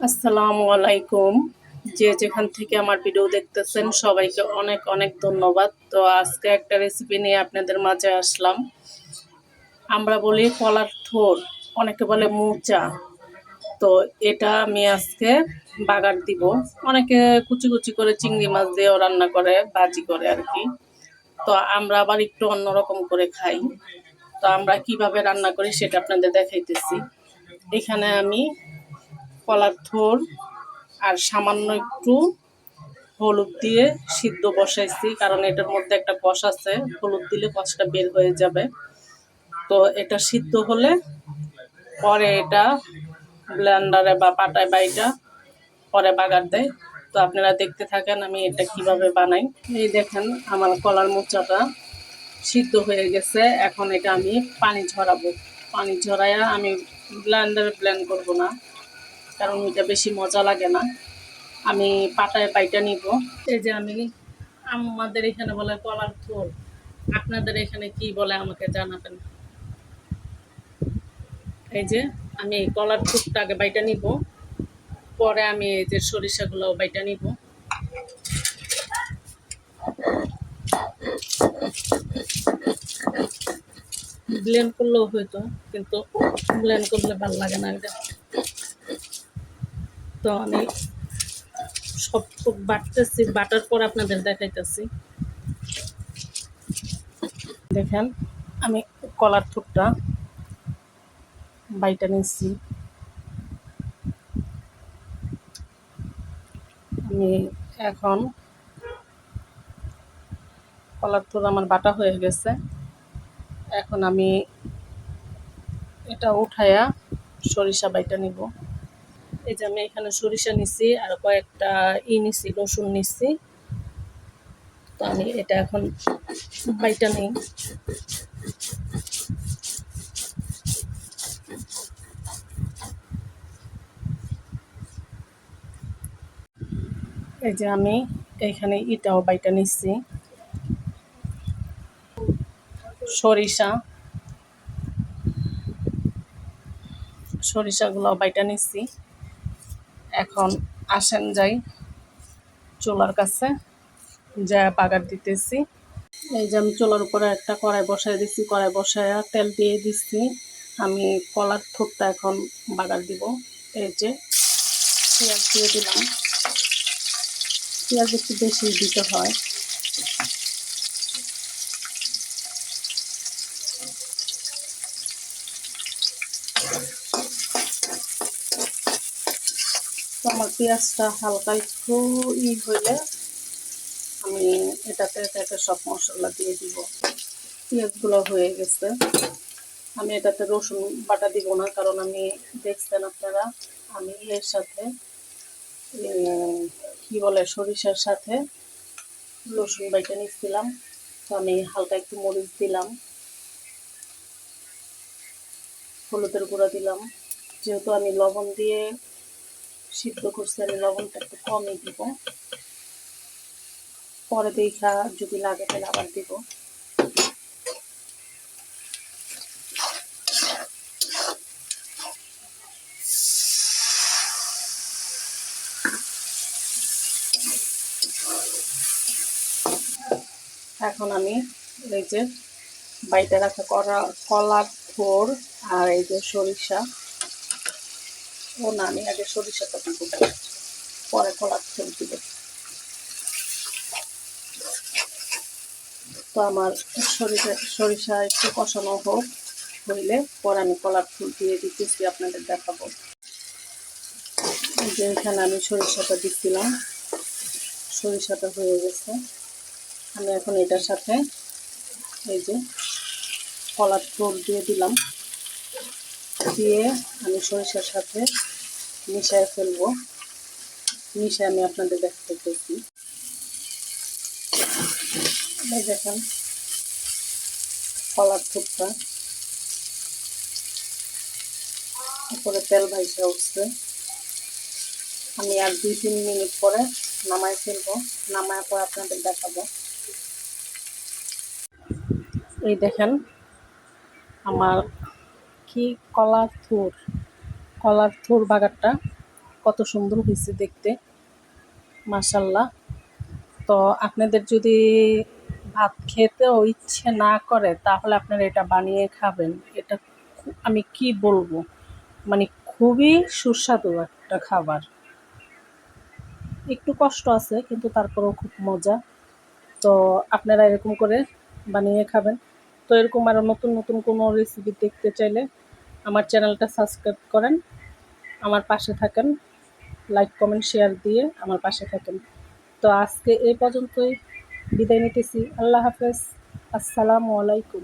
আসসালামু আলাইকুম। যে যেখান থেকে আমার ভিডিও দেখতেছেন সবাইকে অনেক অনেক ধন্যবাদ। তো আজকে একটা রেসিপি নিয়ে আপনাদের মাঝে আসলাম। আমরা বলি কলার থোর, অনেকে বলে মোচা। তো এটা আমি আজকে বাগার দিব। অনেকে কুচি কুচি করে চিংড়ি মাছ দিয়েও রান্না করে, ভাজি করে আর কি। তো আমরা আবার একটু অন্যরকম করে খাই। তো আমরা কিভাবে রান্না করি সেটা আপনাদের দেখাইতেছি। এখানে আমি কলার থোর আর সামান্য একটু হলুদ দিয়ে সিদ্ধ বসাইছি, কারণ এটার মধ্যে একটা কষ আছে, হলুদ দিলে কষটা বের হয়ে যাবে। তো এটা সিদ্ধ হলে পরে এটা ব্লেন্ডারে বা পাটায় বাইটা পরে বাগার দেয়। তো আপনারা দেখতে থাকেন আমি এটা কিভাবে বানাই। এই দেখেন আমার কলার মোচাটা সিদ্ধ হয়ে গেছে। এখন এটা আমি পানি ঝরাবো। পানি ঝরাইয়া আমি ব্লেন্ডারে ব্লেন্ড করব না, কারণ এটা বেশি মজা লাগে না। আমি পাটায় বাইটা নিব। এই যে আমি, আমাদের এখানে বলে কলার থোর, আপনাদের এখানে কি বলে আমাকে জানাবেন। এই যে আমি এই কলার থোরটা আগে বাইটা নিব, পরে আমি এই যে সরিষাগুলোও বাইটা নিব। ব্লেন্ড করলেও হয়তো, কিন্তু ব্লেন্ড করলে ভালো লাগে না এটা। তো আমি সব বাটতেছি, বাটার পর আপনাদের দেখাইতেছি। দেখেন আমি কলার থোরটা বাইটা নিচ্ছি। আমি এখন কলার থোর আমার বাটা হয়ে গেছে। এখন আমি এটা উঠায়া সরিষা বাইটা নিব। এই যে আমি এখানে সরিষা নিছি আর কয়েকটা নিছি, রসুন নিছি। তো আমি এটা এখন বাইটা নিই। এই যে আমি এখানে এটাও বাইটা নিচ্ছি, সরিষা, সরিষাগুলো বাইটা নিচ্ছি। এখন আসেন যাই চুলার কাছে, যা বাগার দিতেছি। এই যে আমি চুলার উপরে একটা কড়াই বসাই দিচ্ছি, কড়াই বসায়া তেল দিয়ে দিচ্ছি। আমি কলার থোরটা এখন বাগার দিব। এই যে পেঁয়াজ দিয়ে দিলাম। পেঁয়াজ একটু বেশি দিতে হয়। তো আমার পেঁয়াজটা হালকা একটু হইলে আমি এটাতে সব মশলা দিয়ে দিব। পেঁয়াজগুলো হয়ে গেছে। আমি এটাতে রসুন বাটা দিব না, কারণ আমি দেখছেন আপনারা আমি এর সাথে কি বলে সরিষার সাথে রসুন বাইটা নিচ্ছিলাম। তো আমি হালকা একটু মরিচ দিলাম, হলুদের গুঁড়া দিলাম। যেহেতু আমি লবণ দিয়ে সিদ্ধ করছি, আমি লবণটা একটু কমই দিব। পরে দেখা যদি লাগে তাহলে আবার দিব। এখন আমি এই যে বাইটা রাখা কলার থোর আর এই যে সরিষা, ও না, আমি আগে সরিষাটা দিব, পরে কলার থোর দিব। তো আমার সরিষা একটু কষানো হোক, হইলে পরে আমি কলার থোর দিয়ে দিতেছি, আপনাদের দেখাবো। যে এখানে আমি সরিষাটা দিচ্ছিলাম, সরিষাটা হয়ে গেছে। আমি এখন এটার সাথে এই যে কলার থোর দিয়ে দিলাম, দিয়ে আমি সরিষার সাথে মিশিয়ে ফেলবো। মিশিয়ে আমি আপনাদের দেখাতেছি। এই দেখেন কলার থোরটা উপরে তেল ভাইসা উঠছে। আমি আর 2-3 মিনিট পরে নামাই ফেলবো। নামায় পর আপনাদের দেখাবো। এই দেখেন আমার কি কলার থোর বাগারটা কত সুন্দর হয়েছে দেখতে, মাশাল্লাহ। তো আপনাদের যদি ভাত খেতেও ইচ্ছে না করে তাহলে আপনারা এটা বানিয়ে খাবেন। এটা আমি কি বলবো, মানে খুবই সুস্বাদু একটা খাবার। একটু কষ্ট আছে কিন্তু তারপরেও খুব মজা। তো আপনারা এরকম করে বানিয়ে খাবেন। তো এরকম আরও নতুন নতুন কোনো রেসিপি দেখতে চাইলে আমার চ্যানেলটা সাবস্ক্রাইব করেন, আমার পাশে থাকেন, লাইক কমেন্ট শেয়ার দিয়ে আমার পাশে থাকেন। তো আজকে এই পর্যন্তই, বিদায় নিতেছি। আল্লাহ হাফেজ, আসসালামু আলাইকুম।